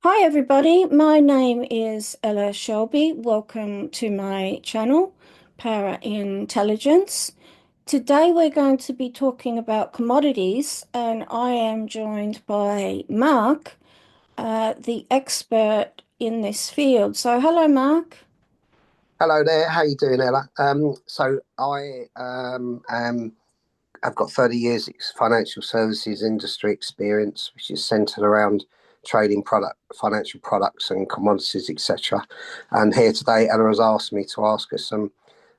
Hi everybody, my name is Ella Shelby. Welcome to my channel, Para Intelligence. Today we're going to be talking about commodities, and I am joined by Mark, the expert in this field. So hello, Mark. Hello there. How you doing, Ella? I've got 30 years financial services industry experience, which is centered around financial products and commodities, etc. And here today, Ella has asked me to ask her some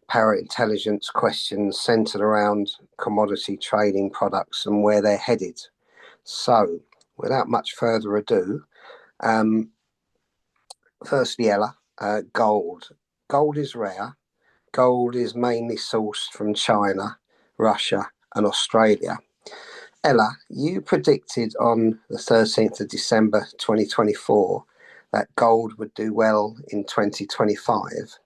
power intelligence questions centered around commodity trading products and where they're headed. So, without much further ado, um, firstly, Ella, gold. Gold is rare. Gold is mainly sourced from China, Russia, and Australia. Ella, you predicted on the 13th of December 2024 that gold would do well in 2025.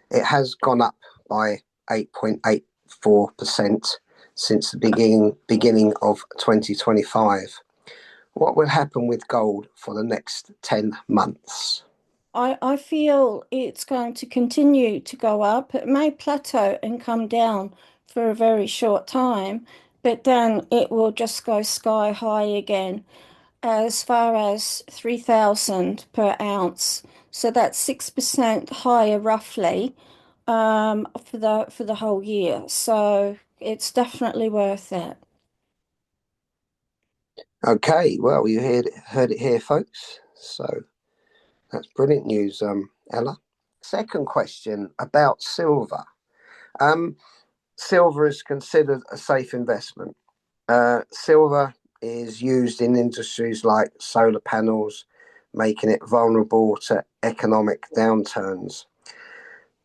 It has gone up by 8.84% since the beginning of 2025. What will happen with gold for the next 10 months? I feel it's going to continue to go up. It may plateau and come down for a very short time, but then it will just go sky high again, as far as 3,000 per ounce. So that's 6% higher roughly for the whole year. So it's definitely worth it. Okay, well, heard it here, folks. So that's brilliant news, Ella. Second question about silver. Um, Silver is considered a safe investment. Silver is used in industries like solar panels, making it vulnerable to economic downturns.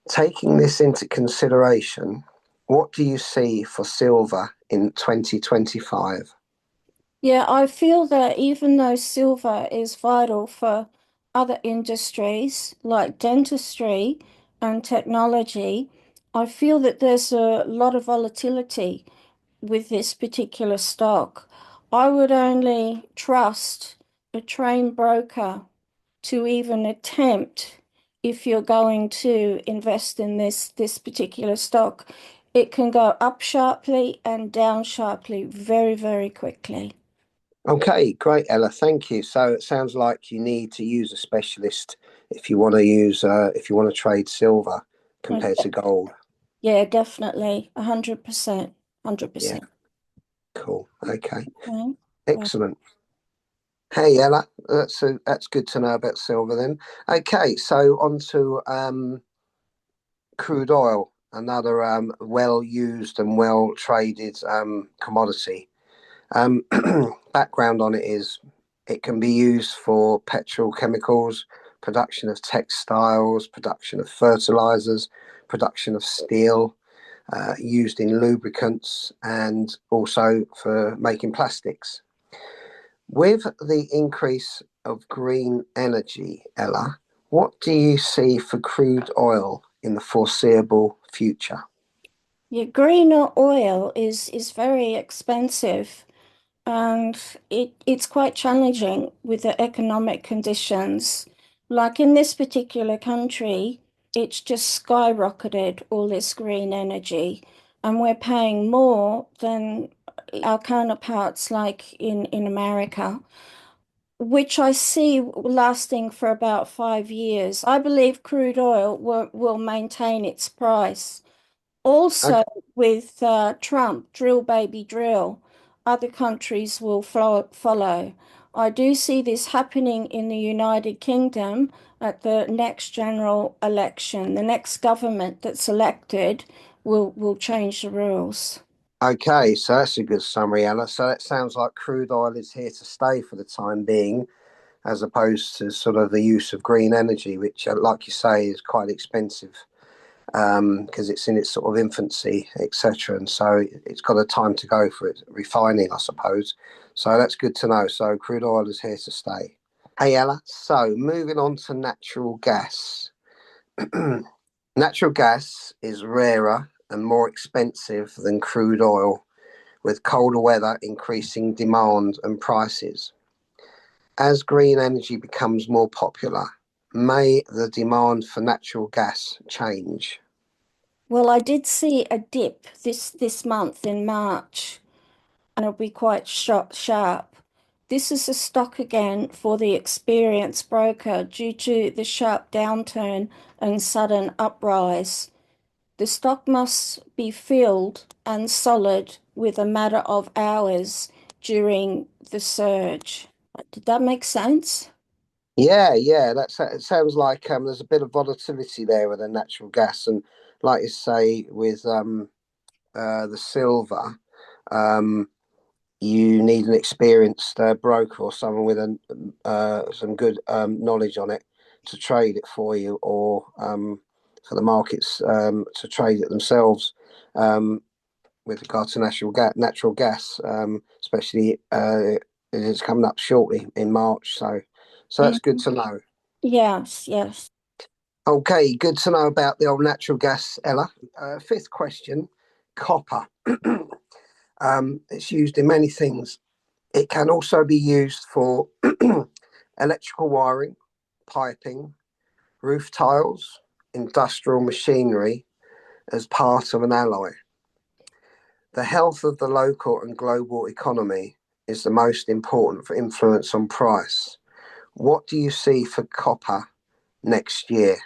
Taking this into consideration, what do you see for silver in 2025? Yeah, I feel that even though silver is vital for other industries like dentistry and technology, I feel that there's a lot of volatility with this particular stock. I would only trust a trained broker to even attempt if you're going to invest in this particular stock. It can go up sharply and down sharply very, very quickly. Okay, great, Ella. Thank you. So it sounds like you need to use a specialist if you want to trade silver compared to gold. Yeah, definitely. 100%. Yeah, 100%. cool. Okay, Okay. Right. excellent. Hey, Ella, that's good to know about silver then. Okay, so on to crude oil, another well used and well traded commodity. Um, Background on it is it can be used for petrochemicals, production of textiles, production of fertilizers, production of steel, used in lubricants, and also for making plastics. With the increase of green energy, Ella, what do you see for crude oil in the foreseeable future? Yeah, green oil is very expensive, and it's quite challenging with the economic conditions. Like in this particular country, it's just skyrocketed all this green energy, and we're paying more than our counterparts like in America, which I see lasting for about 5 years. I believe crude oil will maintain its price. Also, Okay, with Trump, drill baby drill, other countries will follow. I do see this happening in the United Kingdom at the next general election. The next government that's elected will change the rules. okay, so that's a good summary, Ella. So it sounds like crude oil is here to stay for the time being, as opposed to sort of the use of green energy, which, like you say, is quite expensive because it's in its sort of infancy, etc. And so it's got a time to go for it refining, I suppose. So that's good to know. So crude oil is here to stay. Hey, Ella. So moving on to natural gas. Natural gas is rarer and more expensive than crude oil, with colder weather increasing demand and prices. As green energy becomes more popular, may the demand for natural gas change? Well, I did see a dip this month in March, and it'll be quite sharp. This is a stock again for the experienced broker due to the sharp downturn and sudden uprise. The stock must be filled and solid with a matter of hours during the surge. Did that make sense? Yeah, yeah, it sounds like there's a bit of volatility there with the natural gas, and like you say, with the silver, um, you need an experienced broker or someone with some good knowledge on it to trade it for you, or for the markets to trade it themselves. Um, with regard to natural gas, especially it's coming up shortly in March, so that's good Mhm. to know. Yes, yes. Okay, good to know about the old natural gas, Ella. Fifth question, copper. It's used in many things. It can also be used for electrical wiring, piping, roof tiles, industrial machinery as part of an alloy. The health of the local and global economy is the most important for influence on price. What do you see for copper next year?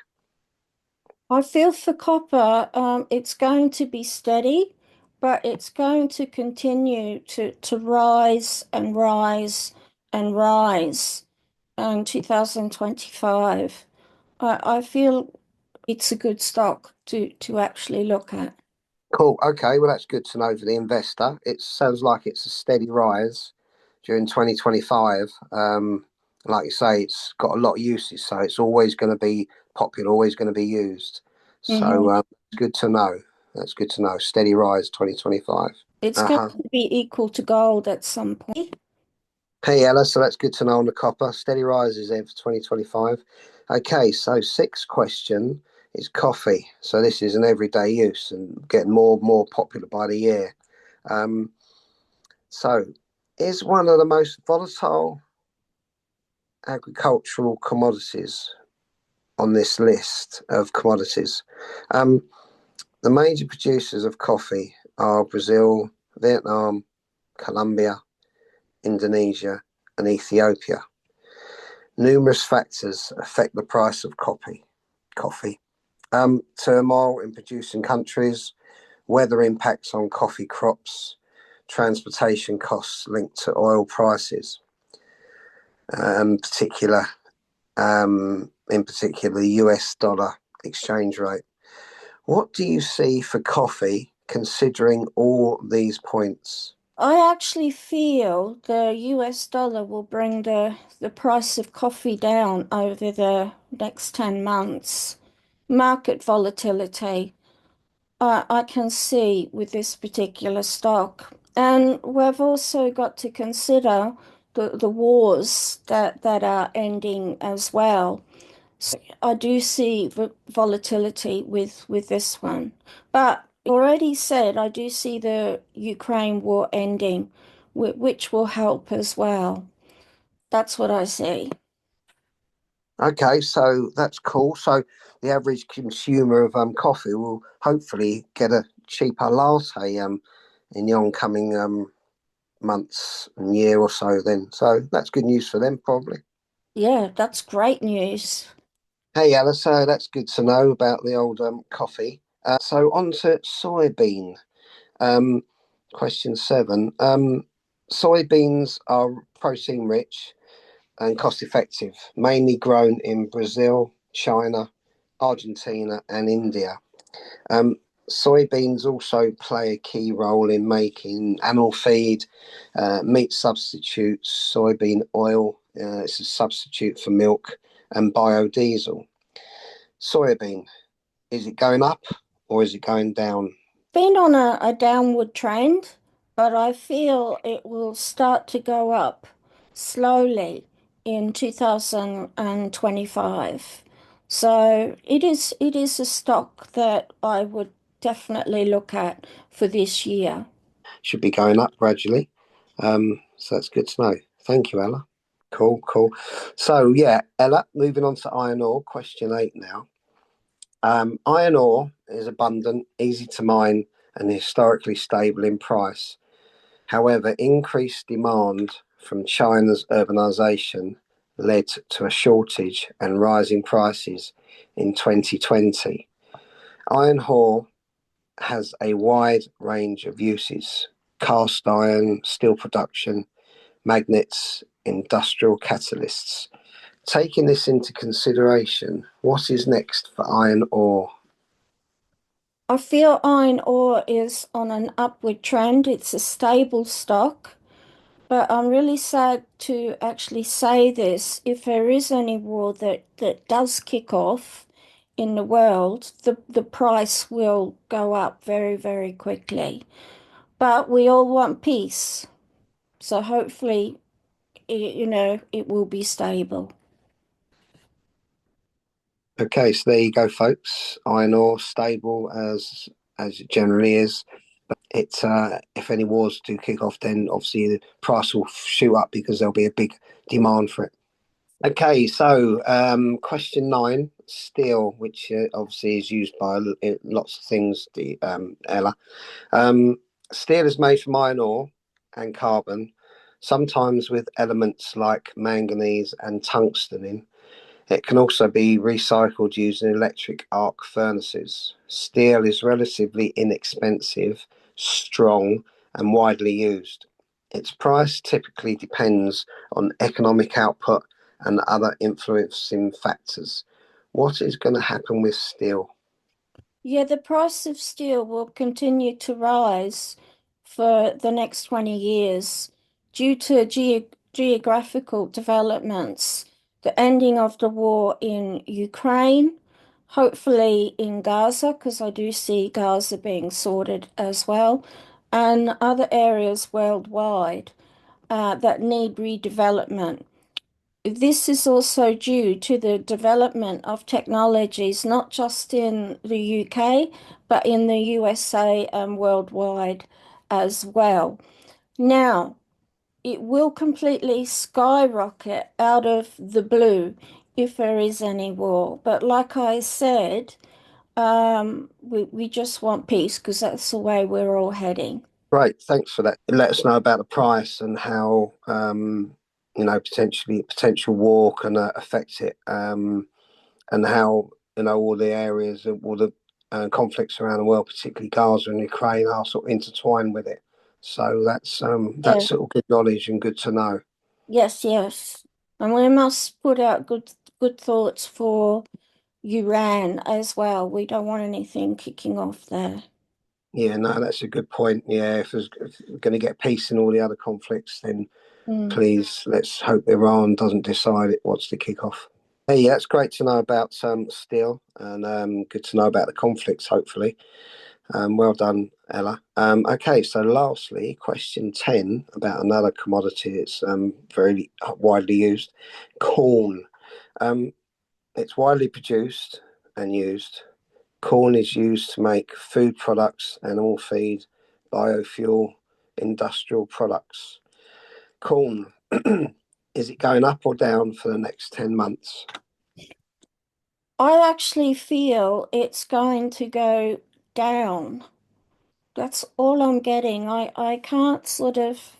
I feel for copper, it's going to be steady, but it's going to continue to rise and rise and rise in 2025. I feel it's a good stock to actually look at. Cool. Okay. Well, that's good to know for the investor. It sounds like it's a steady rise during 2025. Like you say, it's got a lot of uses, so it's always going to be popular, always going to be used. So Mhm. it's good to know. That's good to know. Steady rise 2025. It's going Uh-huh. to be equal to gold at some point. Hey, Ella. So that's good to know on the copper. Steady rises there for 2025. Okay. So sixth question is coffee. So this is an everyday use and getting more popular by the year. Um, So, is one of the most volatile agricultural commodities on this list of commodities. Um, the major producers of coffee are Brazil, Vietnam, Colombia, Indonesia, and Ethiopia. Numerous factors affect the price of Coffee. Turmoil in producing countries, weather impacts on coffee crops, transportation costs linked to oil prices, particular in particular the US dollar exchange rate. What do you see for coffee considering all these points? I actually feel the US dollar will bring the price of coffee down over the next 10 months. Market volatility, I can see with this particular stock. And we've also got to consider the wars that are ending as well. I do see volatility with this one. But already said, I do see the Ukraine war ending, which will help as well. That's what I see. Okay, so that's cool. So the average consumer of coffee will hopefully get a cheaper latte in the oncoming months and year or so then. So that's good news for them probably. Yeah, that's great news. Hey Alice, so that's good to know about the old coffee. So on to soybean. Um, question seven. Soybeans are protein rich and cost effective, mainly grown in Brazil, China, Argentina, and India. Um, Soybeans also play a key role in making animal feed, meat substitutes, soybean oil. It's a substitute for milk and biodiesel. Soybean, is it going up or is it going down? Been on a downward trend, but I feel it will start to go up slowly in 2025. So it is a stock that I would definitely look at for this year. Should be going up gradually. So that's good to know. Thank you, Ella. Cool, cool. So yeah, Ella, moving on to iron ore, question 8 now. Iron ore is abundant, easy to mine, and historically stable in price. However, increased demand from China's urbanization led to a shortage and rising prices in 2020. Iron ore has a wide range of uses: cast iron, steel production, magnets, industrial catalysts. Taking this into consideration, what is next for iron ore? I feel iron ore is on an upward trend. It's a stable stock, but I'm really sad to actually say this. If there is any war that does kick off in the world, the price will go up very, very quickly. But we all want peace. So hopefully, it will be stable. Okay, so there you go, folks. Iron ore stable as it generally is. It's if any wars do kick off, then obviously the price will shoot up because there'll be a big demand for it. Okay, so question 9, steel, which obviously is used by lots of things. Ella, um, steel is made from iron ore and carbon, sometimes with elements like manganese and tungsten in. It can also be recycled using electric arc furnaces. Steel is relatively inexpensive, strong, and widely used. Its price typically depends on economic output and other influencing factors. What is going to happen with steel? Yeah, the price of steel will continue to rise for the next 20 years due to geographical developments, the ending of the war in Ukraine, hopefully in Gaza, because I do see Gaza being sorted as well, and other areas worldwide that need redevelopment. This is also due to the development of technologies, not just in the UK, but in the USA and worldwide as well. Now, it will completely skyrocket out of the blue if there is any war. But like I said, we just want peace because that's the way we're all heading. Great, thanks for that. Let us know about the price and how potential war can affect it. And how all the areas, all the conflicts around the world, particularly Gaza and Ukraine, are sort of intertwined with it. So Yeah, that's sort of good knowledge and good to know. yes, yes. And we must put out good thoughts for Iran as well. We don't want anything kicking off there. Yeah, no, that's a good point. Yeah, if we're going to get peace in all the other conflicts, then Mm. please let's hope Iran doesn't decide it wants to kick off. Hey, yeah, it's great to know about steel and good to know about the conflicts. Hopefully. Well done, Ella. Okay, so lastly, question 10 about another commodity. It's very widely used, corn. Um, it's widely produced and used. Corn is used to make food products, animal feed, biofuel, industrial products. Corn, is it going up or down for the next 10 months? I actually feel it's going to go down. That's all I'm getting. I can't sort of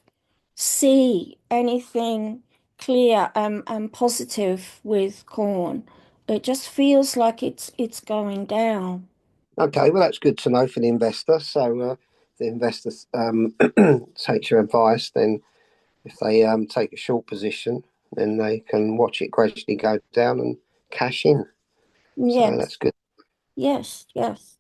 see anything clear and positive with corn. It just feels like it's going down. Okay, well, that's good to know for the investor. So, the investor takes your advice, then if they take a short position, then they can watch it gradually go down and cash in. So Yes, that's good. yes, yes.